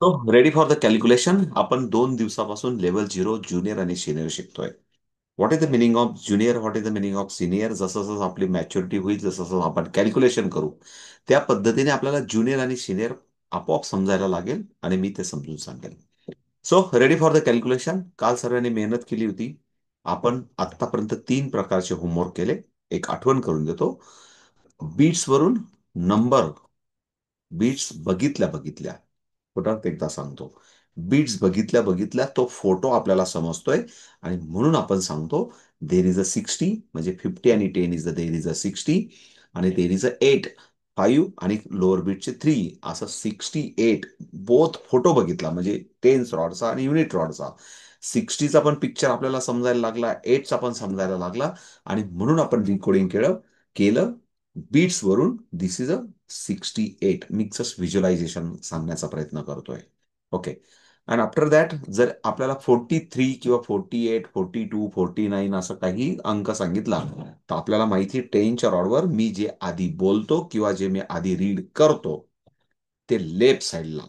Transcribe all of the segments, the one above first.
तो ready for the calculation. आपण 2 दिवसापासून लेवल 0 ज्युनियर आणि सिनियर शिकतोय. What is the meaning of junior, what is the meaning of senior. जसं जसं आपली मॅच्युरिटी होईल, जसं जसं आपण कॅल्क्युलेशन करू, त्या पद्धतीने आपल्याला ज्युनियर आणि सिनियर आपोआप समजायला लागेल आणि मी ते समजून सांगेल. So ready for the calculation. काल सर्वांनी मेहनत केली होती. आपण आतापर्यंत 3 प्रकारचे होमवर्क केले. एक आठवण करून देतो. बीट्स वरून नंबर, बीट्स बघितल्या बघितल्या, परत एकदा सांगतो, बीट्स बघितल्या बघितल्या तो फोटो आपल्याला समजतोय आणि म्हणून आपण सांगतो देर इज अ 60, म्हणजे 50 आणि 10 is the there is a 60, आणि देर इज अ 8, 5 आणि लोअर बीटचे 3, असं 68. बोथ फोटो बघितला म्हणजे टेन्स रॉडचा आणि युनिट रॉडचा. 60चा पण पिक्चर आपल्याला समजायला लागला, 8चा पण समजायला लागला, आणि म्हणून आपण रिकोडिंग केलं बीट्स वरून. This is a 68. मी जस्ट व्हिज्युअलायझेशन सांगण्याचा प्रयत्न करतोय. ओके. अँड आफ्टर दॅट जर आपल्याला 43 किंवा 48, 42, 49 असं काही अंक सांगितला, तर आपल्याला माहिती आहे टेनच्या रॉडवर मी जे आधी बोलतो किंवा जे मी आधी रीड करतो ते लेफ्ट साईडला.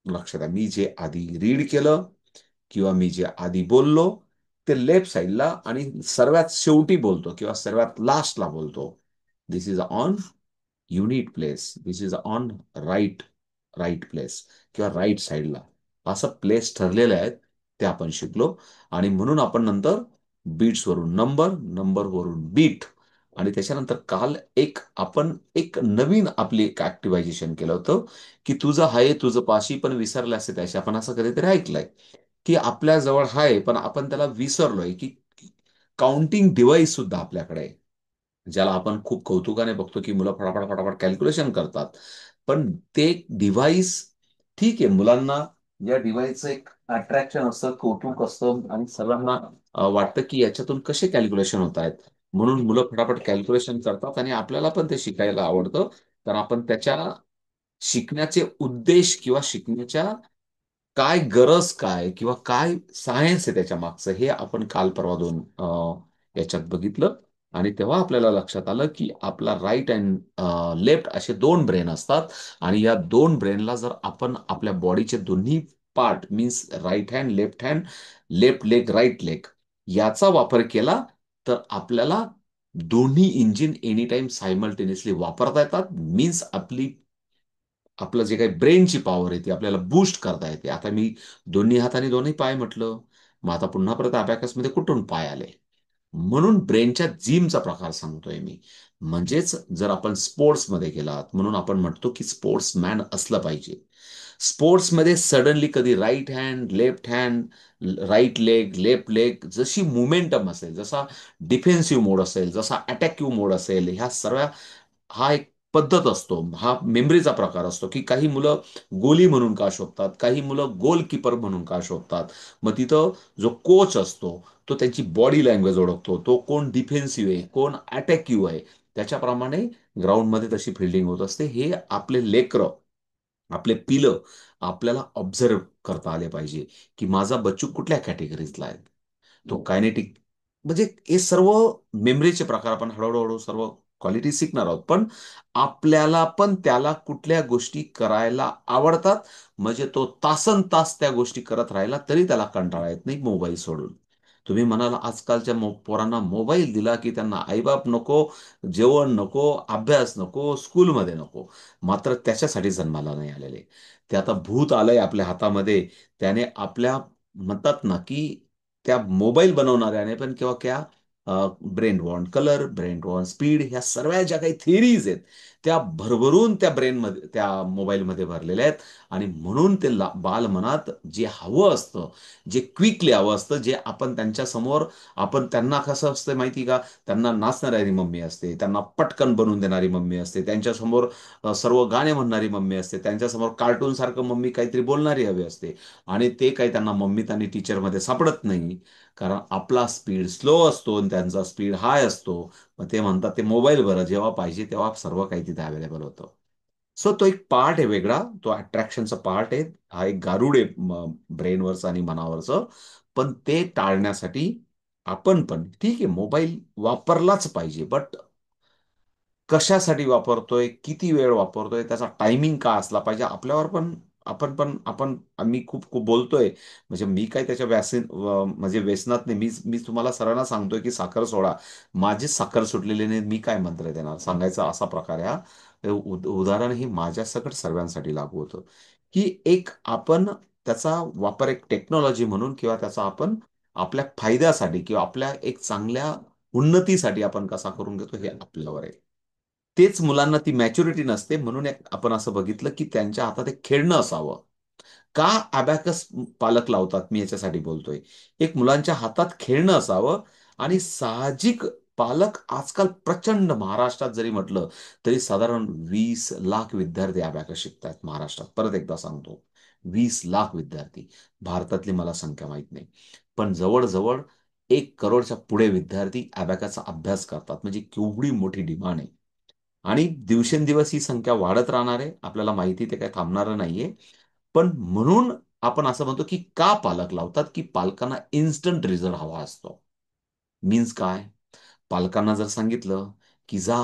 लक्षात द्या, मी जे आधी रीड केलं किंवा मी जे आधी बोललो ते लेफ्ट साईडला, आणि सर्वात शेवटी बोलतो किंवा सर्वात लास्टला बोलतो, this is on unit place, this is on right, right place किंवा राईट साईडला. असं प्लेस ठरलेले आहेत, ते आपण शिकलो. आणि म्हणून आपण नंतर बीट्स वरून नंबर, नंबर वरून बीट, आणि त्याच्यानंतर काल आपण एक नवीन आपली एक ऍक्टिव्हायझेशन केलं होतं, की तुझं आहे तुझं पाशी पण विसरलं असे त्याशी. आपण असं कधीतरी ऐकलंय की आपल्या जवळ आहे पण आपण त्याला विसरलोय, की काउंटिंग डिव्हाइस सुद्धा आपल्याकडे आहे, ज्याला आपण खूप कौतुकाने बघतो की मुलं फटाफट फटाफट कॅल्क्युलेशन करतात. पण ते डिव्हाइस, ठीक आहे, मुलांना या डिव्हाइसचं एक अट्रॅक्शन असतं, कौतुक असतं, आणि सर्वांना वाटतं की याच्यातून कसे कॅल्क्युलेशन होत आहेत, म्हणून मुलं फटाफट कॅल्क्युलेशन करतात आणि आपल्याला पण ते शिकायला आवडतं. तर आपण त्याच्या शिकण्याचे उद्देश किंवा शिकण्याच्या काय गरज काय किंवा काय सायन्स आहे त्याच्या मागचं, हे आपण काल परवा याच्यात बघितलं. आणि तेव्हा आपल्याला लक्षात आलं की आपला राईट अँड लेफ्ट असे 2 ब्रेन असतात. आणि या 2 ब्रेनला जर आपण आपल्या बॉडीचे दोन्ही part means right hand, left hand, left leg, right leg याचा वापर केला, तर आपल्याला दोन्ही इंजिन एनी टाइम सायमल्टेनियसली वापरता येतात. मीन्स आपलं जे काही ब्रेनची पॉवर आहे ती आपल्याला बूस्ट करता येते. आता मी दोन्ही हाताने दोन्ही पाय म्हटलं, मग आता पुन्हा परत अबॅकसमध्ये कुठून पाय आले. म्हणून ब्रेनच्या जिमचा प्रकार सांगतोय मी. म्हणजेच जर आपण स्पोर्ट्समध्ये गेलात, म्हणून आपण म्हणतो की स्पोर्ट्समॅन असलं पाहिजे. स्पोर्ट्समध्ये सडनली कधी right hand, left hand, right leg, left leg, जशी मोमेंटम असेल, जसा डिफेन्सिव्ह मोड असेल, जसा अटॅक्टिव्ह मोड असेल, ह्या सर्व, हा एक पद्धत असतो, हा मेमरीचा प्रकार असतो, की काही मुलं गोली म्हणून का शोधतात, काही मुलं गोलकीपर म्हणून का शोधतात. मग तिथं जो कोच असतो तो त्यांची बॉडी लँग्वेज ओळखतो, तो कोण डिफेन्सिव्ह आहे, कोण अटॅकिव्ह आहे, त्याच्याप्रमाणे ग्राउंडमध्ये तशी फिल्डिंग होत असते. हे आपले लेकरं, आपले पिलं आपल्याला ऑब्झर्व करता आले पाहिजे, की माझा बच्चू कुठल्या कॅटेगरीतला आहे. तो कायनेटिक, म्हणजे हे सर्व मेमरीचे प्रकार आपण हळूहळू सर्व क्वालिटी शिकणार आहोत. पण आपल्याला पण त्याला कुठल्या गोष्टी करायला आवडतात, म्हणजे तो तासन तास त्या गोष्टी करत राहिला तरी त्याला कंटाळा येत नाही मोबाईल सोडून. तुम्ही म्हणाल आजकालच्या पोरांना मोबाईल दिला की त्यांना आईबाप नको, जेवण नको, अभ्यास नको, स्कूलमध्ये नको. मात्र त्याच्यासाठी जन्माला नाही आलेले. ते आता भूत आलंय आपल्या हातामध्ये. त्याने आपल्या, म्हणतात ना की त्या मोबाईल बनवणाऱ्याने पण किंवा त्या ब्रेन वॉर्न कलर, ब्रेन वॉर्न स्पीड, ह्या सर्व ज्या काही थिअरीज आहेत त्या भरभरून त्या ब्रेनमध्ये, त्या मोबाईलमध्ये भरलेल्या आहेत. आणि म्हणून ते बालमनात जे हवं असतं, जे क्विकली हवं असतं, जे आपण त्यांच्या समोर, आपण त्यांना कसं असतं माहिती का, त्यांना नाचणारी मम्मी असते, त्यांना पटकन बनवून देणारी मम्मी असते, त्यांच्यासमोर सर्व गाणे म्हणणारी मम्मी असते, त्यांच्यासमोर कार्टून सारखं मम्मी काहीतरी बोलणारी हवी असते. आणि ते काही त्यांना मम्मीत आणि टीचरमध्ये सापडत नाही, कारण आपला स्पीड स्लो असतो आणि त्यांचा स्पीड हाय असतो. मग ते म्हणतात ते मोबाईल बरं, जेव्हा पाहिजे तेव्हा सर्व काही तिथे अवेलेबल होतं. सो तो एक पार्ट आहे वेगळा, तो अट्रॅक्शनचा पार्ट आहे, हा एक गारुड आहे ब्रेनवरचं आणि मनावरचं. पण ते टाळण्यासाठी आपण पण, ठीक आहे, मोबाईल वापरलाच पाहिजे, बट कशासाठी वापरतोय, किती वेळ वापरतोय, त्याचा टायमिंग का असला पाहिजे, आपल्यावर पण आपण मी खूप खूप बोलतोय, म्हणजे मी काय त्याच्या म्हणजे व्यसनात नाही. मी तुम्हाला सरांना सांगतोय की साखर सोडा. माझीच साखर सुटलेली नाही, मी काय मंत्र देणार सांगायचा असा प्रकार आहे हा. हे उदाहरण हे माझ्या सकट सर्वांसाठी लागू होतं, की एक आपण त्याचा वापर एक टेक्नॉलॉजी म्हणून किंवा त्याचा आपण आपल्या फायद्यासाठी किंवा आपल्या एक चांगल्या उन्नतीसाठी आपण कसा करून घेतो हे आपल्यावर आहे. तेच मुलांना ती मॅच्युरिटी नसते, म्हणून आपण असं बघितलं की त्यांच्या हातात एक खेळणं असावं. का अबॅकस पालक लावतात मी याच्यासाठी बोलतोय. एक मुलांच्या हातात खेळणं असावं. आणि साहजिक पालक आजकाल प्रचंड, महाराष्ट्रात जरी म्हटलं तरी साधारण 20 लाख विद्यार्थी अबॅकस शिकतायत महाराष्ट्रात. परत एकदा सांगतो, 20 लाख विद्यार्थी. भारतातली मला संख्या माहित नाही, पण जवळजवळ 1 करोडच्या पुढे विद्यार्थी अबॅकसचा अभ्यास करतात. म्हणजे केवढी मोठी डिमांड आहे. आणि दिवसेंदिवस ही संख्या वाढत राहणार आहे, आपल्याला माहिती ते काही थांबणारं नाहीये. पण म्हणून आपण असं म्हणतो की का पालक लावतात, की पालकांना इन्स्टंट रिझल्ट हवा असतो. मीन्स काय? पालकांना जर सांगितलं की जा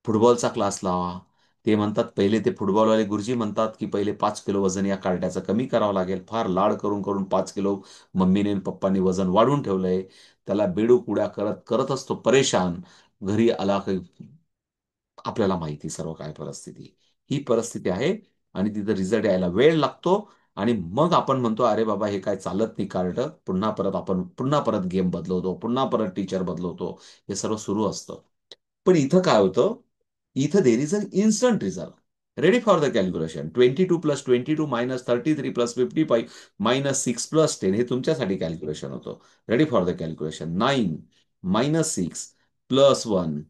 फुटबॉलचा क्लास लावा. ते म्हणतात, पहिले ते फुटबॉलवाले गुरुजी म्हणतात की पहिले 5 किलो वजन या कार्ट्याचं कमी करावं लागेल. फार लाड करून करून 5 किलो मम्मीने आणि पप्पांनी वजन वाढवून ठेवलंय. त्याला बेडूक उड्या करत करत असतो परेशान. घरी आला की आपल्याला माहिती सर्व काय परिस्थिती. ही परिस्थिती आहे. आणि तिथं रिझल्ट यायला वेळ लागतो. आणि मग आपण म्हणतो, अरे बाबा हे काय चालत नाही कार्ड. पुन्हा परत गेम बदलवतो, पुन्हा परत टीचर बदलवतो. हे सर्व सुरू असतं. पण इथं काय होतं, इथं there is an instant result. Ready for the calculation. 22 + 22 -33 + 55 -6 + 10 हे तुमच्यासाठी कॅल्क्युलेशन होतं. Ready for the calculation. 9 - 6 + 1.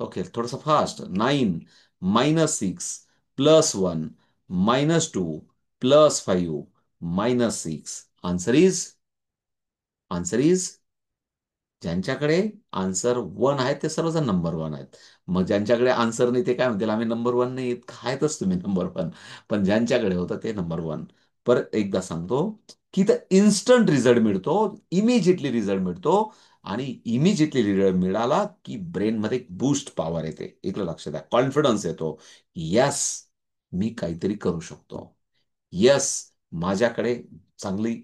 Okay, थोडंसं फास्ट. 9 - 6 + 1 -2 + 5 -6. आन्सर इज ज्यांच्याकडे आन्सर वन आहे ते सर्वजण नंबर वन आहेत. मग ज्यांच्याकडे आन्सर नाही ते काय म्हणतील, आम्ही नंबर वन नाही आहेतच तुम्ही नंबर वन. पण ज्यांच्याकडे होतं ते नंबर वन. परत एकदा सांगतो की तर इन्स्टंट रिझल्ट मिळतो, इमिजिएटली रिझल्ट मिळतो. आणि इमिजिएटली रिझल्ट मिळाला की ब्रेनमध्ये एक बूस्ट पॉवर येते. इकडे लक्ष द्या, कॉन्फिडन्स येतो. यस, मी काहीतरी करू शकतो. येस, माझ्याकडे चांगली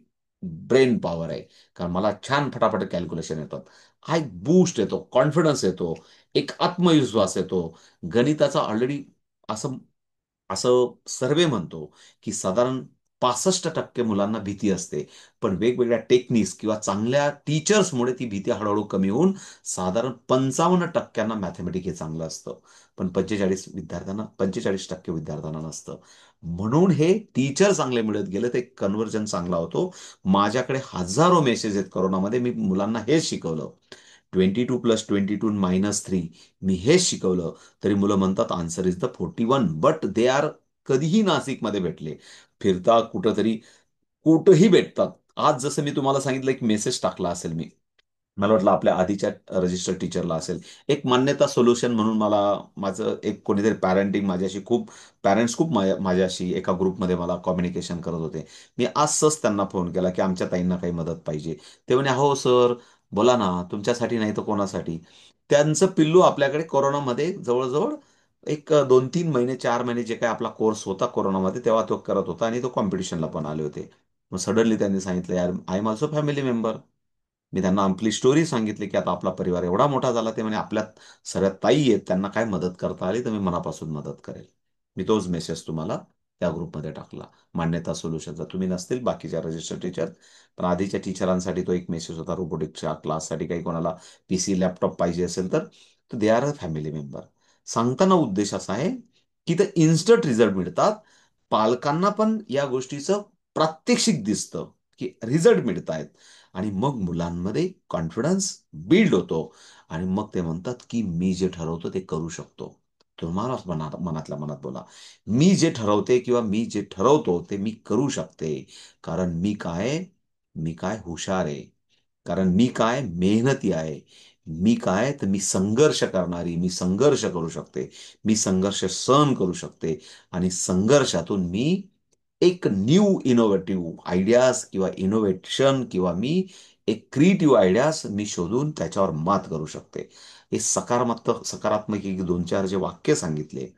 ब्रेन पॉवर आहे, कारण मला छान फटाफट कॅल्क्युलेशन येतात. हा एक बूस्ट येतो, कॉन्फिडन्स येतो, एक आत्मविश्वास येतो. गणिताचा ऑलरेडी असं असं सर्वे म्हणतो की साधारण 65% मुलांना भीती असते. पण वेगवेगळ्या टेक्निक्स किंवा चांगल्या टीचर्समुळे ती भीती हळूहळू कमी होऊन साधारण 55% मॅथमॅटिक हे चांगलं असतं. पण 45% विद्यार्थ्यांना नसतं. म्हणून हे टीचर चांगले मिळत गेलं ते कन्व्हर्जन चांगला होतो. माझ्याकडे हजारो मेसेज आहेत करोनामध्ये, मी मुलांना हेच शिकवलं. 22 + 22 - 3 मी हेच शिकवलं. तरी मुलं म्हणतात answer is the 41. But they are कधीही नाशिकमध्ये भेटले, फिरता कुठंतरी, कुठंही भेटतात. आज जसं मी तुम्हाला सांगितलं, एक मेसेज टाकला असेल मी, मला वाटलं आपल्या आधीच्या रजिस्टर टीचरला असेल. एक मान्यता सोल्युशन म्हणून मला माझं एक कोणीतरी पॅरेंटिंग माझ्याशी खूप पॅरेंट्स खूप माझ्याशी एका ग्रुपमध्ये मला कम्युनिकेशन करत होते. मी आजच त्यांना फोन केला की आमच्या ताईंना काही मदत पाहिजे. ते म्हणे, हो सर, बोला ना, तुमच्यासाठी नाही तर कोणासाठी. त्यांचं पिल्लू आपल्याकडे कोरोनामध्ये जवळजवळ एक 2-3 महिने 4 महिने जे काही आपला कोर्स होता कोरोनामध्ये तेव्हा तो करत होता, आणि तो कॉम्पिटिशनला पण आले होते. मग सडनली त्यांनी सांगितलं, यार I am also family member. मी त्यांना आपली स्टोरी सांगितली की आता आपला परिवार एवढा मोठा झाला. ते म्हणे आपल्यात सगळ्या ताई आहेत, त्यांना काय मदत करता आली तर मी मनापासून मदत करेल. मी तोच मेसेज तुम्हाला त्या ग्रुपमध्ये टाकला, मान्यता सोल्युशनचा. तुम्ही नसतील बाकीच्या रजिस्टर टीचर, पण आधीच्या टीचरांसाठी तो एक मेसेज होता. रोबोटिक्सच्या क्लाससाठी काही कोणाला PC लॅपटॉप पाहिजे असेल तर they are a family member. सांगताना उद्देश असा आहे की ते इन्स्टंट रिझल्ट मिळतात. पालकांना पण या गोष्टीचं प्रात्यक्षिक दिसतं की रिझल्ट मिळत आहेत. आणि मग मुलांमध्ये कॉन्फिडन्स बिल्ड होतो. आणि मग ते म्हणतात की मी जे ठरवतो ते करू शकतो. तुम्हाला मनातल्या मनात बोला, मी जे ठरवते किंवा मी जे ठरवतो ते मी करू शकते. कारण मी काय हुशार आहे. कारण मी काय मेहनती आहे. मी काय तर मी संघर्ष करणारी, मी संघर्ष करू शकते. मी संघर्ष सहन करू शकते. आणि संघर्षातून मी एक न्यू इनोव्हेटिव्ह आयडियाज किंवा इनोव्हेशन किंवा मी एक क्रिएटिव्ह आयडियाज मी शोधून त्याच्यावर मात करू शकते. हे सकारात्मक सकारात्मक एक 2-4 जे वाक्य सांगितले,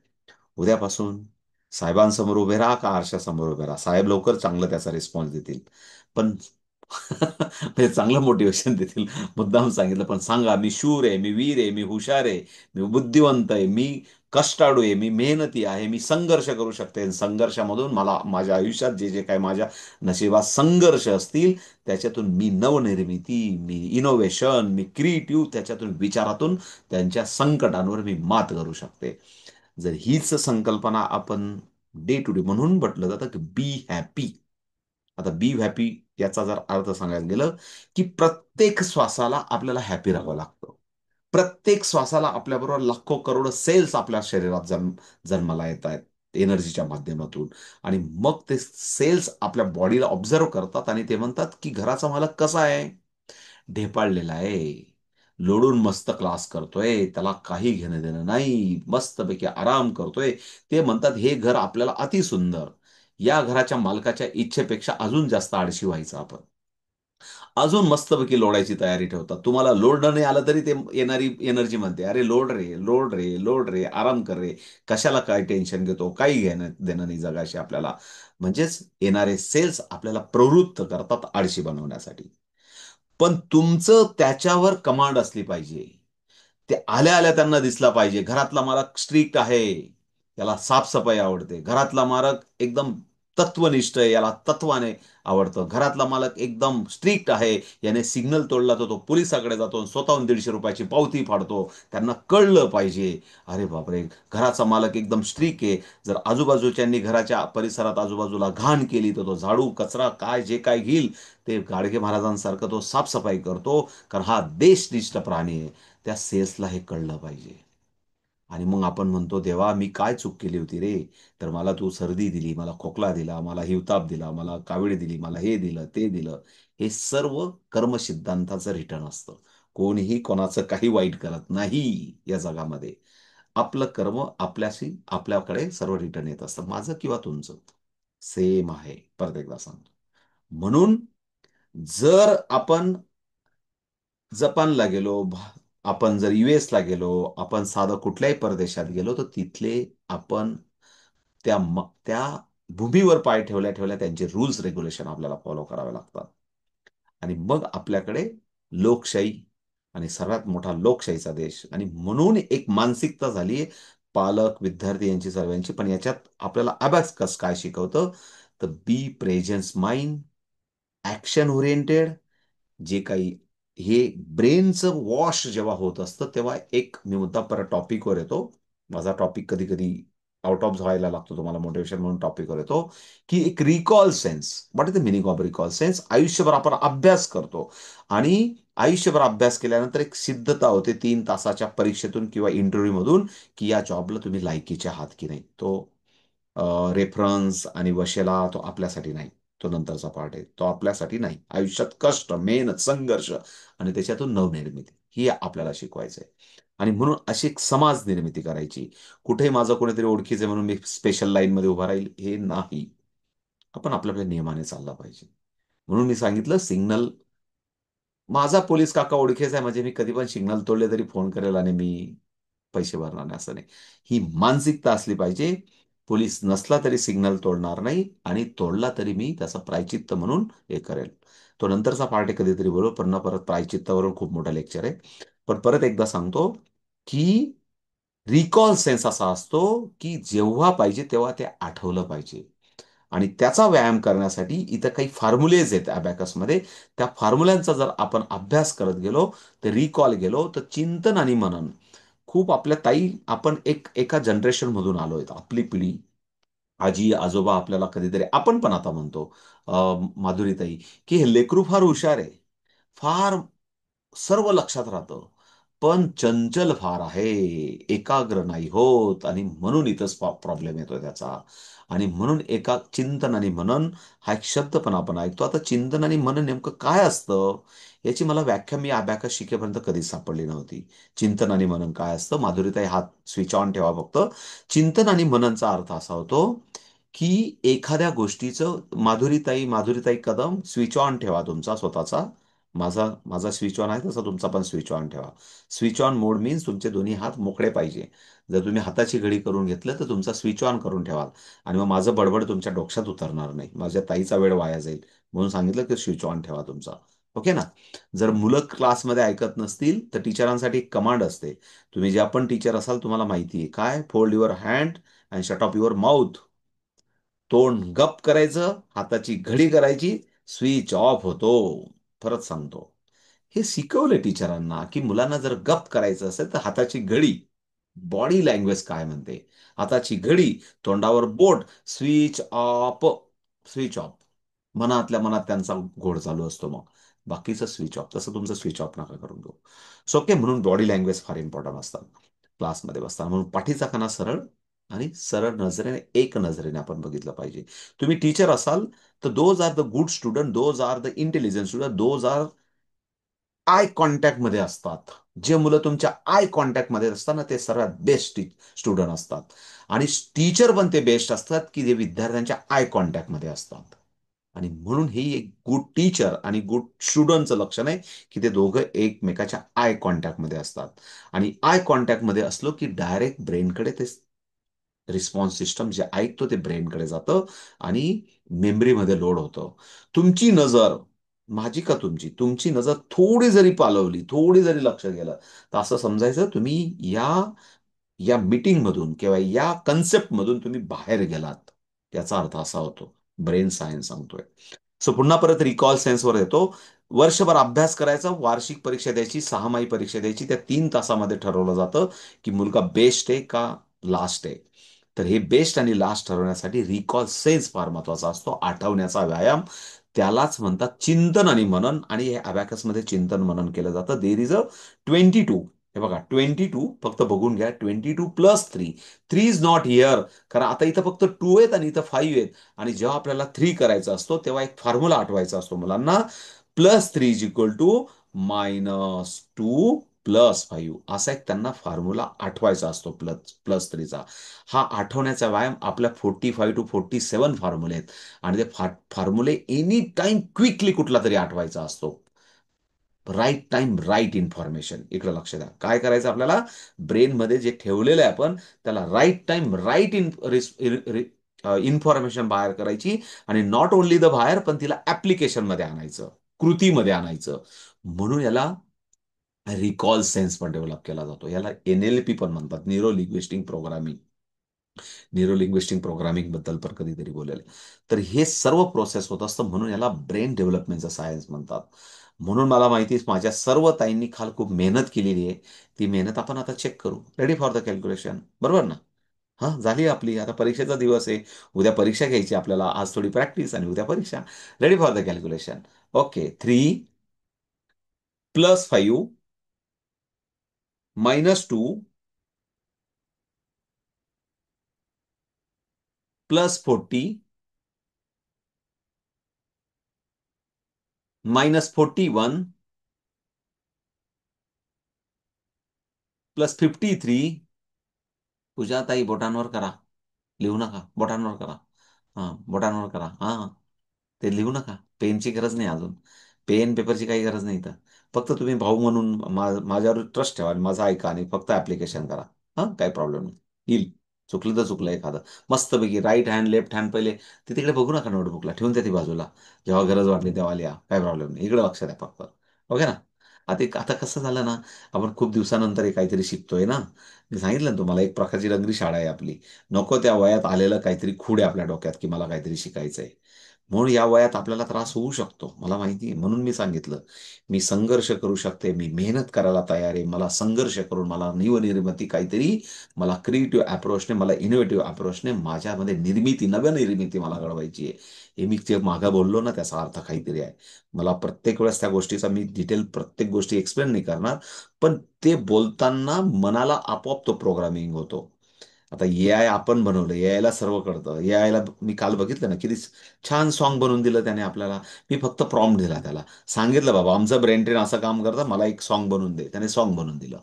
उद्यापासून साहेबांसमोर उभे राहा का आरशासमोर उभे राहा, साहेब लवकर चांगलं त्याचा रिस्पॉन्स देतील. पण म्हणजे चांगलं मोटिवेशन देतील. मुद्दाम सांगितलं, पण सांगा मी शूर आहे, मी वीर आहे, मी हुशार आहे, मी बुद्धिवंत आहे, मी कष्टाळू आहे, मी मेहनती आहे, मी संघर्ष करू शकते. आणि संघर्षामधून मला माझ्या आयुष्यात जे जे काही माझ्या नशिबात संघर्ष असतील, त्याच्यातून मी नवनिर्मिती, मी इनोव्हेशन, मी क्रिएटिव्ह, त्याच्यातून विचारातून त्यांच्या संकटांवर मी मात करू शकते. जर हीच संकल्पना आपण डे टू डे म्हणून म्हटलं जातं की बी हॅपी. आता बी हॅपी याचा जर अर्थ सांगायला गेलं, की प्रत्येक श्वासाला आपल्याला हॅपी राहावं लागतं. प्रत्येक श्वासाला आपल्याबरोबर लाखो करोड सेल्स आपल्या शरीरात जन्माला येत आहेत एनर्जीच्या माध्यमातून. आणि मग ते सेल्स आपल्या बॉडीला ऑब्झर्व करतात आणि ते म्हणतात की घराचा मालक कसा आहे? ढेपाळलेला आहे, लोळून मस्त क्लास करतोय, त्याला काही घेणं देणं नाही, मस्तपैकी आराम करतोय. ते म्हणतात हे घर आपल्याला अतिसुंदर. या घराच्या मालकाच्या इच्छेपेक्षा अजून जास्त आळशी व्हायचं आपण. अजून मस्तपैकी लोडायची तयारी ठेवतात. तुम्हाला लोडणं नाही आलं तरी ते येणारी एनर्जी म्हणते, "अरे लोड रे, लोड रे, लोड रे, आराम कर रे. कशाला काय टेन्शन घेतो? काही घेणं देणं नाही जगाशी आपल्याला." म्हणजेच येणारे सेल्स आपल्याला प्रवृत्त करतात आळशी बनवण्यासाठी. पण तुमचं त्याच्यावर कमांड असली पाहिजे. ते आल्या आल्या त्यांना दिसला पाहिजे. घरातला मालक स्ट्रिक्ट आहे, याला साफसफाई आवडते. घरातला मालक एकदम तत्वनिष्ठ आहे, याला तत्वाने आवडतं. घरातला मालक एकदम स्ट्रिक्ट आहे, याने सिग्नल तोडला तर तो पोलिसाकडे जातो आणि स्वतःहून ₹150 पावती फाडतो. त्यांना कळलं पाहिजे. अरे बापरे! घराचा मालक एकदम स्ट्रिक्ट आहे. जर आजूबाजूच्यांनी घराच्या परिसरात आजूबाजूला घाण केली तर तो झाडू, कचरा काय जे काय घेईल ते गाडगे महाराजांसारखं तो साफसफाई करतो. कारण हा देशनिष्ठ प्राणी आहे. त्या सेल्सला हे कळलं पाहिजे. आणि मग आपण म्हणतो, "देवा मी काय चूक केली होती रे? तर मला तू सर्दी दिली, मला खोकला दिला, मला हिवताप दिला, मला कावीळ दिली, मला हे दिलं, ते दिलं." हे सर्व कर्म सिद्धांताचं रिटर्न असतं. कोणीही कोणाचं काही वाईट करत नाही या जगामध्ये. आपलं कर्म आपल्याशी आपल्याकडे सर्व रिटर्न येत असतं. माझं किंवा तुमचं सेम आहे. परत एकदा सांगतो. म्हणून जर आपण जपानला गेलो, आपण जर यूएसला गेलो, आपण साधं कुठल्याही परदेशात गेलो, तर तिथले आपण त्या भूमीवर पाय ठेवल्या-ठेवल्या त्यांचे रूल्स रेग्युलेशन आपल्याला फॉलो करावे लागतात. आणि मग आपल्याकडे लोकशाही आणि सर्वात मोठा लोकशाहीचा देश आणि म्हणून एक मानसिकता झाली आहे पालक, विद्यार्थी यांची सर्वांची. पण याच्यात आपल्याला अबॅकस काय शिकवतं? तर बी प्रेझेन्स माइंड, ॲक्शन ओरिएंटेड, जे काही हे ब्रेनचं वॉश जेव्हा होत असतं, तेव्हा एक मी मुद्दा परत टॉपिकवर येतो. माझा टॉपिक कधी-कधी आउट ऑफ व्हायला लागतो. तुम्हाला मोटिव्हेशन म्हणून टॉपिकवर येतो, की एक recall sense. What is the meaning of recall sense? आयुष्यभर आपण अभ्यास करतो आणि आयुष्यभर अभ्यास केल्यानंतर एक सिद्धता होते 3 तासाच्या परीक्षेतून किंवा इंटरव्ह्यूमधून, की या जॉबला तुम्ही लायकीचे आहात की नाही. तो रेफरन्स आणि वशेला तो आपल्यासाठी नाही. तो नंतरचा पार्ट आहे. तो आपल्यासाठी नाही. आयुष्यात कष्ट, मेहनत, संघर्ष आणि त्याच्यातून नवनिर्मिती ही आपल्याला शिकवायचं आहे. आणि म्हणून अशी एक समाज निर्मिती करायची. कुठेही माझं कोणीतरी ओळखीचं आहे म्हणून मी स्पेशल लाईनमध्ये उभा राहील हे नाही. आपण आपल्या आपल्या नियमाने चालला पाहिजे. म्हणून मी सांगितलं सिग्नल माझा पोलीस काका ओळखीचा आहे म्हणजे मी कधी पण सिग्नल तोडले तरी फोन करेल आणि मी पैसे भरणार नाही असं नाही. ही मानसिकता असली पाहिजे. पोलीस नसला तरी सिग्नल तोडणार नाही आणि तोडला तरी मी त्याचा प्रायचित्त म्हणून हे करेल. तो नंतरचा पार्ट आहे कधीतरी बोलू, पण परत प्रायचित्तावरून खूप मोठा लेक्चर आहे. पण परत एकदा सांगतो, की रिकॉल सेन्स असा असतो, की जेव्हा पाहिजे तेव्हा ते आठवलं पाहिजे. आणि त्याचा व्यायाम करण्यासाठी इथं काही फॉर्म्युलेज आहेत अबॅकसमध्ये. त्या फॉर्म्युल्यांचा जर आपण अभ्यास करत गेलो, तर रिकॉल गेलो, तर चिंतन आणि मनन खूप आपल्या ताई आपण एका जनरेशनमधून आलोय. आपली पिढी, आजी-आजोबा आपल्याला कधीतरी आपण पण आता म्हणतो माधुरीताई, की हे लेकरू फार हुशार आहे. फार सर्व लक्षात राहतं. पण चंचल फार आहे, एकाग्र नाही होत आणि म्हणून इथंच प्रॉब्लेम येतोय त्याचा. आणि म्हणून चिंतन आणि मनन हा एक शब्द पण आपण ऐकतो. आता चिंतन आणि मनन नेमकं काय असतं? याची मला व्याख्या मी अबॅकस शिकेपर्यंत कधीच सापडली नव्हती. चिंतन आणि मनन काय असतं? माधुरीताई हात स्विच ऑन ठेवा फक्त. चिंतन आणि मननचा अर्थ असा होतो, की एखाद्या गोष्टीचं माधुरीताई कदम स्विच ऑन ठेवा तुमचा स्वतःचा. माझा माझा स्विच ऑन आहे तसा तुमचा पण स्विच ऑन ठेवा. स्विच ऑन मोड मीन्स तुमचे दोन्ही हात मोकळे पाहिजे. जर तुम्ही हाताची घडी करून घेतलं तर तुमचा स्विच ऑन करून ठेवाल. आणि मग माझं बडबड तुमच्या डोक्यात उतरणार नाही, माझ्या ताईचा वेळ वाया जाईल. म्हणून सांगितलं की स्विच ऑन ठेवा तुमचा. ओके ना? जर मुलं क्लासमध्ये ऐकत नसतील तर टीचरांसाठी एक कमांड असते. तुम्ही जे पण टीचर असाल तुम्हाला माहिती आहे काय, fold your hand and shut off your mouth. तोंड गप करायचं, हाताची घडी करायची, स्विच ऑफ होतो. परत सांगतो, हे शिकवलं टीचरांना की मुलांना जर गप करायचं असेल तर हाताची घडी, बॉडी लँग्वेज काय म्हणते, हाताची घडी, तोंडावर बोट, स्विच ऑफ. Switch off. मनातल्या मनात त्यांचा घोड चालू असतो मग. बाकीचं स्विच ऑफ. तसं तुमचं स्विच ऑफ नका करून घेऊ. सो ओके, म्हणून बॉडी लँग्वेज फार इम्पॉर्टंट असतात क्लासमध्ये बसताना. म्हणून पाठीचा कणा सरळ आणि सरळ नजरेने, एक नजरेने आपण बघितलं पाहिजे. तुम्ही टीचर असाल तर those are the good student, those are the intelligent student, those are eye contact मध्ये असतात. जे मुलं तुमच्या आय कॉन्टॅक्ट मध्ये असतात ना, ते सर्वात बेस्ट स्टुडंट असतात. आणि टीचर पण ते बेस्ट असतात की जे विद्यार्थ्यांच्या आय कॉन्टॅक्ट मध्ये असतात. आणि म्हणून ही एक गुड टीचर आणि गुड स्टुडंटचं लक्षण आहे की ते दोघं एकमेकाच्या आय कॉन्टॅक्ट मध्ये असतात. आणि आय कॉन्टॅक्ट मध्ये असलो की डायरेक्ट ब्रेनकडे ते रिस्पॉन्स सिस्टम जे ऐकतो ते ब्रेनकडे जातं आणि मेमरीमध्ये लोड होतं. तुमची नजर, माझी का तुमची, तुमची नजर थोडी जरी पालवली, थोडी जरी लक्ष गेलं, तर असं समजायचं तुम्ही या या मीटिंग मधून किंवा या कन्सेप्ट मधून तुम्ही बाहेर गेलात. त्याचा अर्थ असा होतो. ब्रेन सायन्स सांगतोय. सो पुन्हा परत रिकॉल सेन्सवर येतो. वर्षभर अभ्यास करायचा, वार्षिक परीक्षा द्यायची, सहामाही परीक्षा द्यायची. त्या 3 तासामध्ये ठरवलं जातं की मुलगा बेस्ट आहे का लास्ट आहे. तर हे बेस्ट आणि लास्ट ठरवण्यासाठी रिकॉल सेन्स फार महत्वाचा असतो, आठवण्याचा व्यायाम. त्यालाच म्हणतात चिंतन आणि मनन. आणि हे अबॅकसमध्ये चिंतन मनन केलं जातं. There is a 22. हे बघा, 22 फक्त बघून घ्या, 22 + 3. 3 इज नॉट हिअर. कारण आता इथं फक्त 2 आहेत आणि इथं 5 आहेत. आणि जेव्हा आपल्याला 3 करायचा असतो तेव्हा एक फॉर्म्युला आठवायचा असतो मुलांना. +3 = -2 + 5. असा एक त्यांना फॉर्म्युला आठवायचा असतो +3चा. हा आठवण्याचा व्यायाम आपल्या 45 to 47 फॉर्म्युले आहेत. आणि ते फॉर्म्युले एनी टाइम क्विकली कुठला तरी आठवायचा असतो. Right time right information. इकडे लक्ष द्या, काय करायचं आपल्याला, ब्रेनमध्ये जे ठेवलेलं आहे आपण त्याला राईट टाइम राईट इन्फॉर्मेशन बाहेर करायची. आणि नॉट ओन्ली द बाहेर, पण तिला ऍप्लिकेशन मध्ये आणायचं, कृतीमध्ये आणायचं. म्हणून याला रिकॉल सेन्स पण डेव्हलप केला जातो. याला NLP पण म्हणतात, neuro linguistic programming. Neuro linguistic programming बद्दल पण कधीतरी बोलेल. तर हे सर्व प्रोसेस होत असतं, म्हणून याला ब्रेन डेव्हलपमेंटचा सायन्स म्हणतात. म्हणून मला माहिती आहे माझ्या सर्व ताईंनी काल खूप मेहनत केलेली आहे. ती मेहनत आपण आता चेक करू. रेडी फॉर द कॅल्क्युलेशन, बरोबर ना? हा, झाली आपली आता परीक्षेचा दिवस आहे. उद्या परीक्षा घ्यायची आपल्याला, आज थोडी प्रॅक्टिस आणि उद्या परीक्षा. Ready for the calculation. Okay, 3 + 5 -2 +40 -41 +53. पूजा ताई बोटांवर करा, लिहू नका, बोटांवर करा. हा, बोटांवर करा. हा, ते लिहू नका, पेनची गरज नाही अजून. पेन पेपरची काही गरज नाही इथं. फक्त तुम्ही भाऊ म्हणून माझ्यावर ट्रस्ट ठेवा आणि माझं ऐका आणि फक्त ऍप्लिकेशन करा. हा, काही प्रॉब्लेम नाही. येईल. चुकलं तर चुकलं एखादं. मस्तपैकी राईट हँड लेफ्ट हँड पहिले ते तिकडे बघू नका, नोटबुकला ठेवून द्या ती बाजूला. जेव्हा गरज वाटली तेव्हा लिहा, काही प्रॉब्लेम नाही. इकडे लक्ष द्या फक्त. ओके ना? आता कसं झालं ना, आपण खूप दिवसानंतर हे काहीतरी शिकतोय ना. मी सांगितलं ना तुम्हाला, एक प्रकारची रंगरी शाळा आहे आपली. नको त्या वयात आलेलं काहीतरी खूड आहे आपल्या डोक्यात की मला काहीतरी शिकायचंय. म्हणून या वयात आपल्याला त्रास होऊ शकतो, मला माहिती आहे. म्हणून मी सांगितलं, मी संघर्ष करू शकते, मी मेहनत करायला तयार आहे. मला संघर्ष करून मला नवनिर्मिती काहीतरी, मला क्रिएटिव्ह अप्रोचने, मला इनोव्हेटिव्ह अप्रोचने माझ्यामध्ये निर्मिती, नवनिर्मिती मला घडवायची आहे. हे मी जे मागं बोललो ना, त्याचा अर्थ काहीतरी आहे. मला प्रत्येक वेळेस त्या गोष्टीचा मी डिटेल प्रत्येक गोष्टी एक्सप्लेन नाही करणार. पण ते बोलताना मनाला आपोआप तो प्रोग्रामिंग होतो. आता AI आपण बनवलं, AI ला सर्व कळतं. AI ला मी काल बघितलं ना, किती छान सॉन्ग बनवून दिलं त्याने आपल्याला. मी फक्त प्रॉम्प्ट दिला त्याला, सांगितलं बाबा आमचं ब्रेन ट्रेन असं काम करतं, मला एक सॉन्ग बनवून दे. त्याने सॉन्ग बनवून दिलं.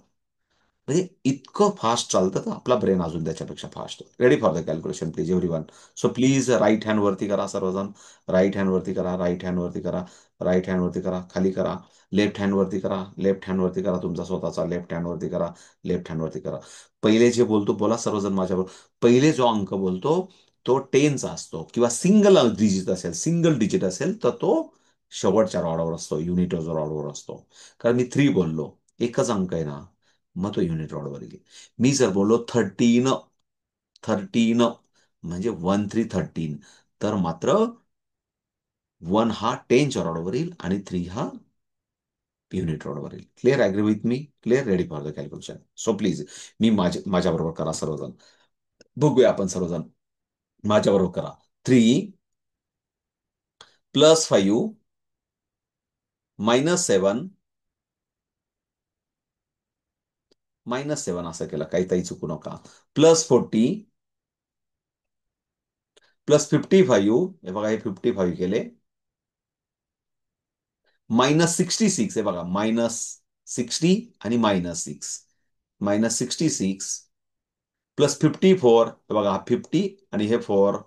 म्हणजे इतकं फास्ट चालतं तर आपला ब्रेन अजून त्याच्यापेक्षा fast. Ready for the calculation please every one. So please write hand वरती करा सर्वजण. राईट हँड वरती करा, राईट हँड वरती करा, राईट हँड वरती करा, खाली करा. लेफ्ट हँड वरती करा, लेफ्ट हँड वरती करा तुमचा स्वतःचा, लेफ्ट हँड वरती करा, लेफ्ट हँड वरती करा. पहिले जे बोलतो बोला सर्वजण माझ्याबरोबर. पहिले जो अंक बोलतो तो टेनचा असतो किंवा सिंगल डिजिट असेल, सिंगल डिजिट असेल तर तो शेवटच्या रॉडवर असतो, युनिटच्या रॉडवर असतो. कारण मी 3 बोललो, एकच अंक आहे ना, मग तो युनिट रॉडवर येईल. मी जर बोललो 13, 13 म्हणजे 1313, तर मात्र 1 हा 10च्या रॉडवर येईल आणि 3 हा युनिट रॉडवर येईल. Clear, agree with me? Clear, ready for the calculation. So please मी माझ्याबरोबर करा सर्वजण. बघूया आपण सर्वजण. माझ्याबरोबर करा. 3 +5 -7, -7 असं केलं, काही ताई चुकू नका. +40 +55, हे बघा हे 55 केले. -66, हे बघा -60 आणि -6. -66 +54, हे बघा हा 50 आणि हे 4.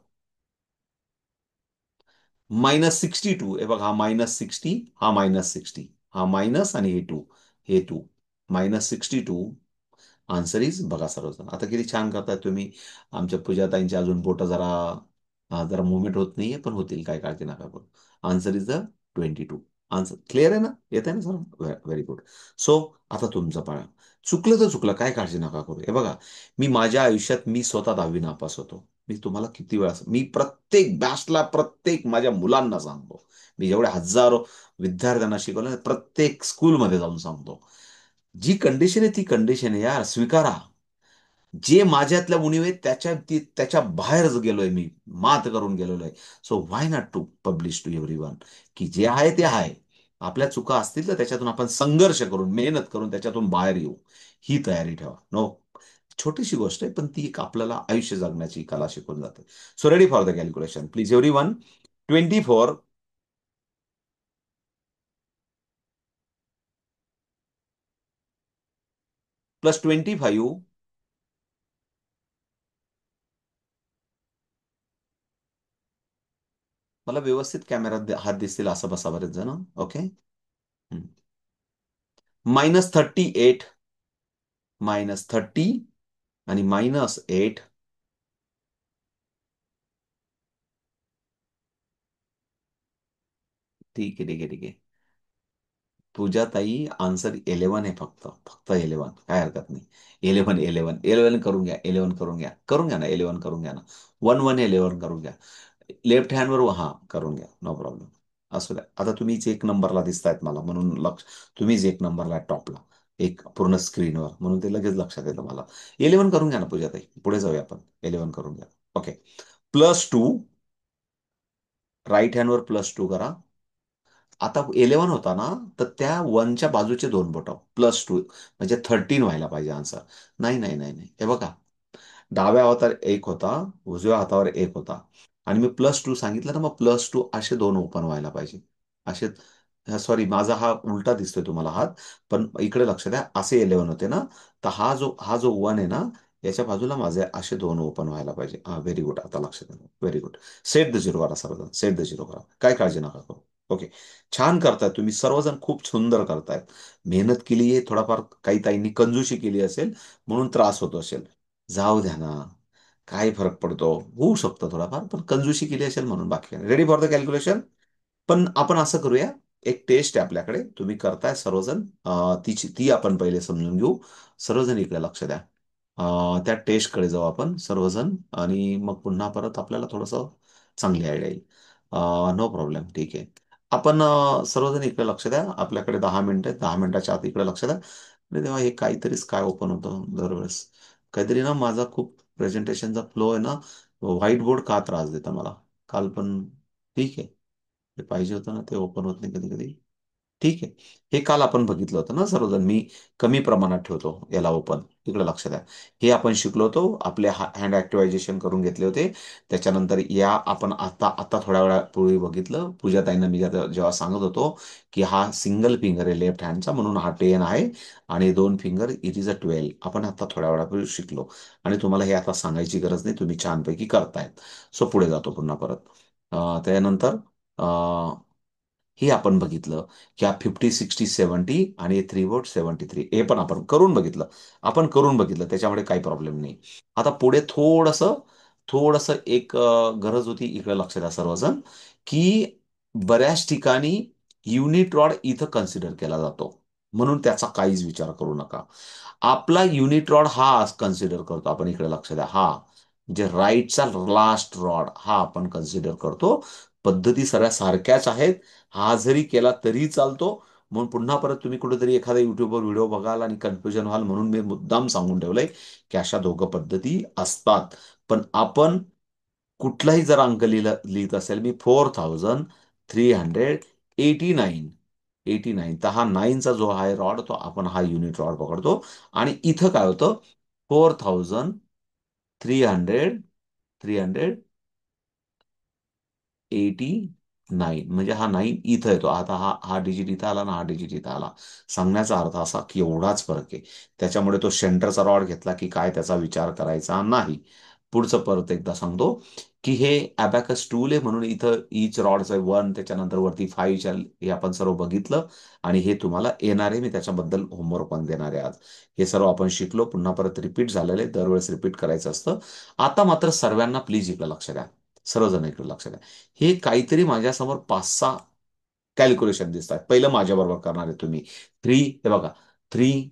-62, हे बघा हा -60, हा -60, हा मायनस आणि हे 2, हे 2. -62. आन्सर इज, बघा सर्वजण आता किती छान करताय तुम्ही. आमच्या पूजाताईंची अजून बोट जरा जरा मुवमेंट होत नाहीये, पण होतील, काय काळजी नका करू. Answer is the 22. Answer clear आहे ना, येत आहे ना सर? Very good. सो आता तुमचं पाळा. चुकलं तर चुकलं, काय काळजी नका करू. हे बघा, मी माझ्या आयुष्यात मी स्वतः 10वी नापास होतो. मी तुम्हाला किती वेळा मी प्रत्येक बॅचला, प्रत्येक माझ्या मुलांना सांगतो. मी जेवढे हजारो विद्यार्थ्यांना शिकवलं, प्रत्येक स्कूलमध्ये जाऊन सांगतो, जी कंडिशन आहे ती कंडिशन आहे यार, स्वीकारा. जे माझ्यातल्या उणीव आहेत त्याच्या बाहेरच गेलोय मी, मात करून गेलेलो आहे. So why not to publish to everyone, की जे आहे ते आहे. आपल्या चुका असतील तर त्याच्यातून आपण संघर्ष करून, मेहनत करून त्याच्यातून बाहेर येऊ. ही तयारी ठेवा. नो, छोटीशी गोष्ट आहे पण ती एक आपल्याला आयुष्य जगण्याची कला शिकून जाते. So ready for the calculation please every one. 24 +25. मला व्यवस्थित कॅमेरात हात दिसतील असं बसा बरेच जण. ओके. -38, -30 आणि -8. ठीक आहे, ठीक आहे, ठीक आहे. पूजाताई आन्सर 11 आहे, फक्त फक्त 11, काय हरकत नाही. 11, 11, 11 करून घ्या, 11 करून घ्या, करून घ्या ना, 11 करून घ्या ना. 1 1 11 करून घ्या. लेफ्ट हँडवर हा करून घ्या, नो प्रॉब्लेम. असू द्या, आता तुम्हीच एक नंबरला दिसतायत मला म्हणून लक्ष. तुम्हीच एक नंबरला टॉपला, एक पूर्ण स्क्रीनवर, म्हणून ते लगेच लक्षात येतं मला. 11 करून घ्या ना पूजाताई, पुढे जाऊया आपण. 11 करून घ्या. ओके. +2, राईट हँडवर +2 करा. आता 11 होता ना, तर त्या 1च्या बाजूचे 2 बोटं +2 म्हणजे 13 व्हायला पाहिजे आन्सर. नाही, नाही, नाही, नाही, हे बघा, डाव्या हातावर 1 होता, उजव्या हातावर 1 होता, आणि मी +2 सांगितलं ना, मग +2 असे 2 ओपन व्हायला पाहिजे. असे. सॉरी, माझा हा उलटा दिसतोय तुम्हाला हात, पण इकडे लक्ष द्या, असे 11 होते ना, तर हा जो 1 आहे ना, याच्या बाजूला माझे असे 2 ओपन व्हायला पाहिजे. हा, व्हेरी गुड, आता लक्ष द्या, very good. Set the zero करा सर्वजण, सेट द झिरो करा, काय काळजी नका करू. ओके. छान करताय तुम्ही सर्वजण, खूप सुंदर करतायत. मेहनत केली आहे, थोडाफार काही ताईंनी कंजूशी केली असेल म्हणून त्रास होतो असेल. जाऊ द्या ना, काय फरक पडतो, होऊ शकतो थोडाफार, पण कंजूशी केली असेल म्हणून, बाकी रेडी फॉर द कॅल्क्युलेशन. पण आपण असं करूया, एक टेस्ट आहे आपल्याकडे, तुम्ही करताय सर्वजण, ती आपण पहिले समजून घेऊ. सर्वजण इकडे लक्ष द्या. त्या टेस्टकडे जाऊ आपण सर्वजण, आणि मग पुन्हा परत आपल्याला थोडंसं चांगली आयडिया येईल. नो प्रॉब्लेम, ठीक आहे. आपण सर्वजण इकडे लक्ष द्या, आपल्याकडे 10 मिनिटं आहेत, 10 मिनिटाच्या आत इकडे लक्ष द्या. अरे तेव्हा हे काहीतरीच काय ओपन होतं दरवेळेस. काहीतरी ना, माझा खूप प्रेझेंटेशनचा फ्लो आहे ना, व्हाईट बोर्ड का त्रास देतं मला. काल पण ठीक आहे, ते पाहिजे होतं ना, ते ओपन होत नाही कधी कधी. ठीक आहे. हे काल आपण बघितलं होतं ना सर्वजण. मी कमी प्रमाणात ठेवतो याला ओपन. इकडे लक्ष द्या. हे आपण शिकलो होतो. आपले हँड ऍक्टिव्हायझेशन करून घेतले होते. त्याच्यानंतर या आपण आता आता थोड्या वेळापूर्वी बघितलं पूजाताईंना मी जेव्हा सांगत होतो की हा सिंगल फिंगर आहे लेफ्ट हँडचा, म्हणून हा 10 आहे आणि दोन फिंगर इट इज अ 12. आपण आता थोड्या वेळापूर्वी शिकलो आणि तुम्हाला हे आता सांगायची गरज नाही, तुम्ही छानपैकी करतायत. सो पुढे जातो पुन्हा परत. त्यानंतर हे आपण बघितलं की हा 50, 60, 70 आणि 3 बोट 73, हे पण आपण करून बघितलं. त्याच्यामुळे काही प्रॉब्लेम नाही. आता पुढे थोडंसं थोडंसं एक गरज होती, इकडे लक्ष द्या सर्वजण, की बऱ्याच ठिकाणी युनिट रॉड इथं कन्सिडर केला जातो, म्हणून त्याचा काहीच विचार करू नका. आपला युनिट रॉड हा कन्सिडर करतो आपण. इकडे लक्ष द्या, हा म्हणजे राईटचा लास्ट रॉड हा आपण कन्सिडर करतो. पद्धती सगळ्या सारख्याच आहेत. हा जरी केला तरी चालतो. म्हणून पुन्हा परत तुम्ही कुठेतरी एखाद्या युट्यूबवर व्हिडिओ बघाल आणि कन्फ्युजन व्हाल, म्हणून मी मुद्दाम सांगून ठेवलंय की अशा दोघं पद्धती असतात. पण आपण कुठलाही जर अंक लिहित असेल, मी 4389 तर हा नाईनचा जो आहे रॉड, तो आपण हा युनिट रॉड पकडतो. आणि इथं काय होतं, 4300 89 म्हणजे हा 9 इथं येतो. आता हा हा डिजिट इथं आला ना, हा डिजिट इथं आला. सांगण्याचा अर्थ असा की एवढाच फरक आहे. त्याच्यामुळे तो सेंटरचा रॉड घेतला की काय त्याचा विचार करायचा नाही. पुढचं परत एकदा सांगतो की हे अबॅकस टूल आहे, म्हणून इथं इच रॉडचं 1, त्याच्यानंतर वरती 5 हे आपण सर्व बघितलं. आणि हे तुम्हाला येणार आहे, मी त्याच्याबद्दल होमवर्क पण देणार आहे आज. हे सर्व आपण शिकलो, पुन्हा परत रिपीट झालेलं आहे, दरवेळेस रिपीट करायचं असतं. आता मात्र सर्वांना प्लीज इकडे लक्ष द्या. सर्वजण इकडे लक्ष द्या. हे काहीतरी माझ्यासमोर 5-6 कॅल्क्युलेशन दिसतात. पहिलं माझ्याबरोबर करणार आहे तुम्ही. हे बघा, 3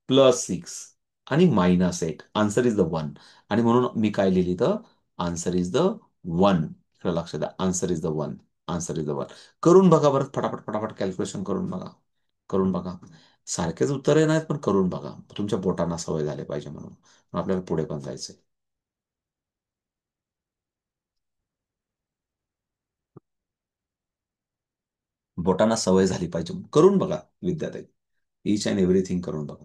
+ 6 आणि -8, आन्सर इज द 1. आणि म्हणून मी काय लिहिली तर आन्सर इज द 1. इकडे लक्ष द्या, answer is the 1. Answer is the 1. करून बघा बरं, फटाफट फटाफट कॅल्क्युलेशन करून बघा. करून बघा. सारखेच उत्तरे नाहीत, पण करून बघा. तुमच्या बोटांना सवय झाली पाहिजे म्हणून. आपल्याला पुढे पण जायचंय. बोटांना सवय झाली पाहिजे. करून बघा विद्यार्थी. ईच अँड एव्हरीथिंग करून बघा.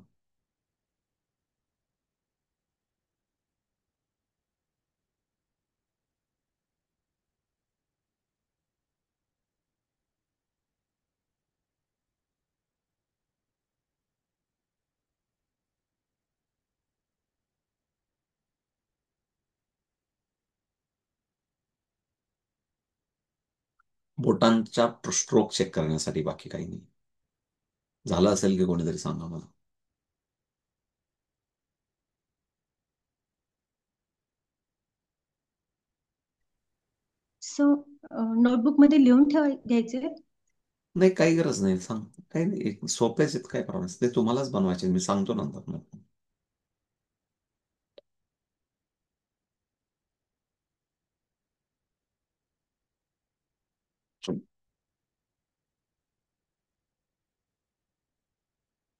बोटांच्या स्ट्रोक चेक करण्यासाठी, बाकी काही नाही. झालं असेल की कोणीतरी सांगा मला. सो नोटबुकमध्ये लिहून घ्यायचे. नाही, काही गरज नाही. सांग. काही नाही, सोप्याच आहेत, काय प्रॉब्लेम. ते तुम्हालाच बनवायचे, मी सांगतो नंतर मग.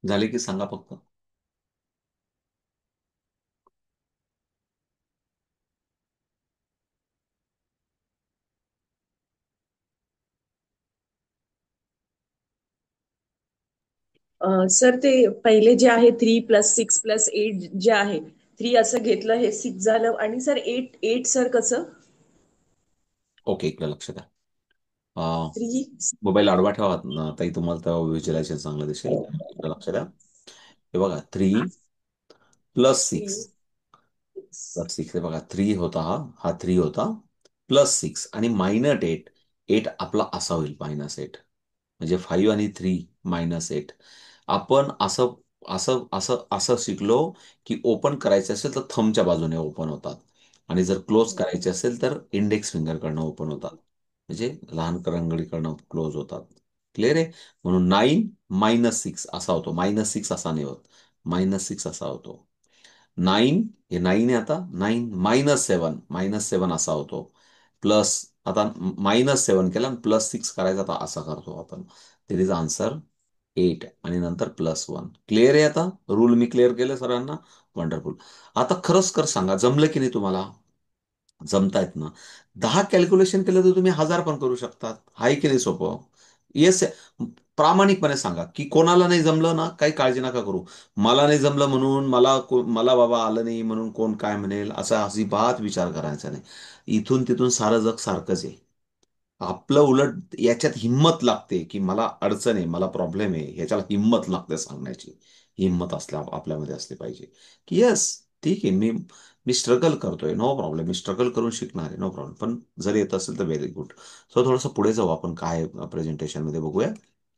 झाले की सांगा फक्त. सर ते पहिले जे आहे 3 + 6 + 8 जे आहे, 3 असं घेतलं, हे 6 झालं, आणि सर 8 8 सर कसं? ओके, इकडे लक्ष द्या. अं, 3 मोबाईल आडवा ठेवा ताई, तुम्हाला तेव्हा व्हिज्युअलायझेशन चांगलं दिसेल. इकडे लक्ष द्या. हे बघा, 3 + 6. 6. हे बघा, 3 होता, हा 3 होता, +6 आणि -8. 8 आपला असा होईल, -8. म्हणजे 5 आणि 3 -8. आपण असं असं असं असं शिकलो की ओपन करायचे असेल तर थंबच्या बाजूने ओपन होतात, आणि जर क्लोज करायचे असेल तर इंडेक्स फिंगरकडनं ओपन होतात, म्हणजे लहान करंगळीकडनं क्लोज होतात. क्लिअर आहे. म्हणून 9 - 6 असा होतो. -6 असा नाही होत, -6 असा होतो. 9, हे 9 आहे, आता 9 -7, -7 असा होतो. प्लस, आता -7 केला आणि +6 करायचा, आता असा करतो आपण. दिस इज आन्सर 8 आणि नंतर +1. क्लिअर आहे. आता रूल मी क्लिअर केलं सरांना. वंडरफुल. आता खरंच कर सांगा, जमलं की नाही तुम्हाला? जमतायत ना? 10 कॅल्क्युलेशन केलं तर तुम्ही 1000 पण करू शकतात. आहे की नाही सोपं? येस. प्रामाणिकपणे सांगा की कोणाला नाही जमलं ना, काही काळजी नका करू. मला नाही जमलं म्हणून मला बाबा आलं नाही म्हणून कोण काय म्हणेल असा अजिबात विचार करायचा नाही. इथून तिथून सारं जग सारखंच आहे. आपलं उलट याच्यात हिंमत लागते की मला अडचण आहे, मला प्रॉब्लेम आहे, ह्याच्याला हिंमत लागते सांगण्याची. हिंमत असल्या आपल्यामध्ये असली पाहिजे की येस, ठीक आहे, मी मी स्ट्रगल करतोय, नो प्रॉब्लेम, मी स्ट्रगल करून शिकणार आहे, नो प्रॉब्लेम, पण जर येत असेल तर व्हेरी गुड. सो थोडंसं पुढे जाऊ आपण, काय प्रेझेंटेशनमध्ये बघूया.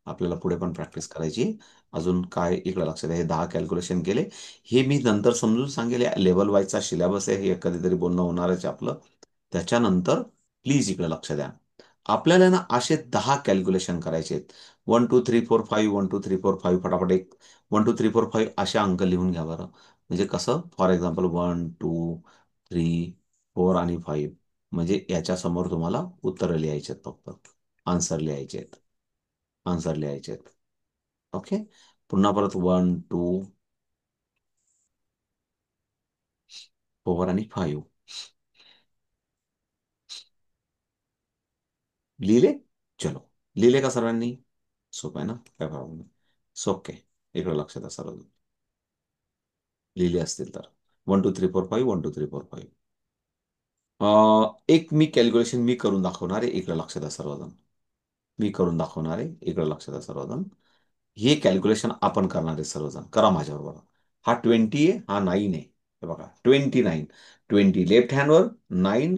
आपल्याला पुढे पण प्रॅक्टिस करायची आहे. अजून काय इकडे लक्षात आहे, हे 10 कॅल्क्युलेशन केले. हे मी नंतर समजून सांगेल, लेवल वाईजचा सिलेबस आहे, हे कधीतरी बोलणं होणारच आहे आपलं. त्याच्यानंतर प्लीज इकडे लक्ष द्या. आपल्याला ना असे 10 कॅल्क्युलेशन करायचे आहेत. 1 2 3 4 5, 1 2 3 4 5, फटाफट एक 1 2 3 4 5 असे अंक लिहून घ्या बरं. म्हणजे कसं, फॉर एक्झाम्पल 1 2 3 4 आणि 5, म्हणजे याच्या समोर तुम्हाला उत्तरं लिहायचे आहेत, फक्त आन्सर लिहायचे आहेत. आन्सर लिहायचे आहेत. ओके. पुन्हा परत 1 2 4 आणि 5 लिहिले. चलो, लिहिले का सर्वांनी? सोपं आहे ना, काय प्रॉब्लेम नाही. ओके. इकडे लक्षात द्या सर्व, लिहिले असतील तर. 1 2 3 4 5, 1 2 3 4 5. एक मी कॅल्क्युलेशन मी करून दाखवणार आहे, इकडे लक्षात द्या सर्वजण. मी करून दाखवणार आहे, इकडे लक्षात द्या सर्वजण. हे कॅल्क्युलेशन आपण करणार आहे सर्वजण, करा माझ्याबरोबर. हा 20 आहे, हा 9 आहे. हे बघा, 29. 20 लेफ्ट हँडवर, 9,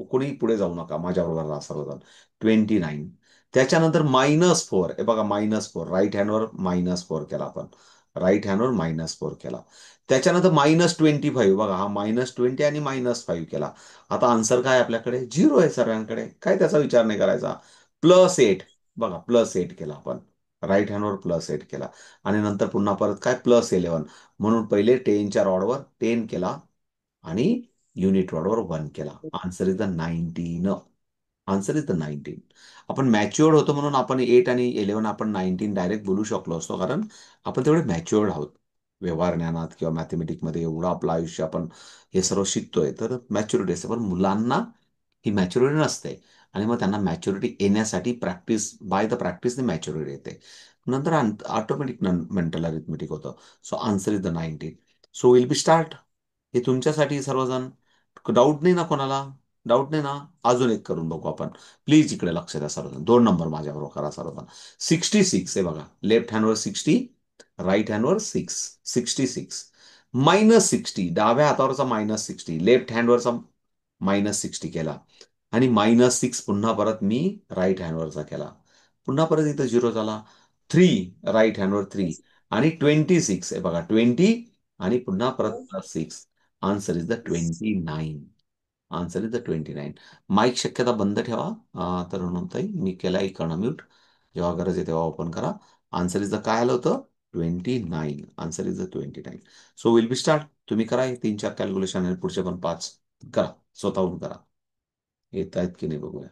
कोणी पुढे जाऊ नका, माझ्याबरोबर राहा सर्वजण. 29. त्याच्यानंतर -4, हे बघा, -4 राईट हँडवर -4 केला आपण. राईट हँडवर -4 केला. त्याच्यानंतर -25, बघा, हा -20 आणि -5 केला. आता आन्सर काय आपल्याकडे? 0 आहे सर्वांकडे, काय त्याचा विचार नाही करायचा. +8, बघा, +8 केला आपण. राईट हँडवर +8 केला. आणि नंतर पुन्हा परत काय, +11. म्हणून पहिले 10च्या रॉडवर 10 केला आणि युनिट रॉडवर 1 केला. Answer is the 19. Answer is the 19. आपण मॅच्युअर्ड होतो म्हणून आपण 8 आणि 11 आपण 19 डायरेक्ट बोलू शकलो असतो, कारण आपण तेवढे मॅच्युअर्ड आहोत. व्यवहार ज्ञानात किंवा मॅथमॅटिकमध्ये एवढं आपलं आयुष्य आपण हे सर्व शिकतोय, तर मॅच्युरिटी असते. पण मुलांना ही मॅच्युरिटी नसते. आणि मग त्यांना मॅच्युरिटी येण्यासाठी प्रॅक्टिस, बाय द प्रॅक्टिसने मॅच्युरिटी येते. नंतर ऑटोमॅटिक मेंटल अरिथमेटिक होतं. So answer is the 19. So will be start. हे तुमच्यासाठी सर्वजण. डाऊट नाही ना कोणाला? डाऊट नाही ना? अजून एक करून बघू आपण. प्लीज इकडे लक्ष द्या सर्वजण, 2 नंबर माझ्याबरोबर करा सर्वजण. 66 आहे बघा, लेफ्ट हँडवर 60, राईट हँडवर 66. -60, डाव्या हातावरचा -60, लेफ्ट हँडवरचा -60 केला. आणि -6 पुन्हा परत मी राईट हँडवरचा केला. पुन्हा परत इथं 0 झाला. 3, राईट हँडवर 3. आणि 26 आहे बघा, 20 आणि पुन्हा परत +6. Answer is the 29. Answer is the 29. Mic शक्यता बंद ठेवा. तर म्हणताई मी केला इकडनं म्यूट. जेव्हा गरज आहे तेव्हा ओपन करा. आन्सर इज द काय आलं होतं? 29. Answer is the 29. So will be start. तुम्ही करा हे 3 4 कॅल्क्युलेशन आणि पुढचे पण 5 करा, स्वतःहून करा. येत आहेत की नाही बघूया.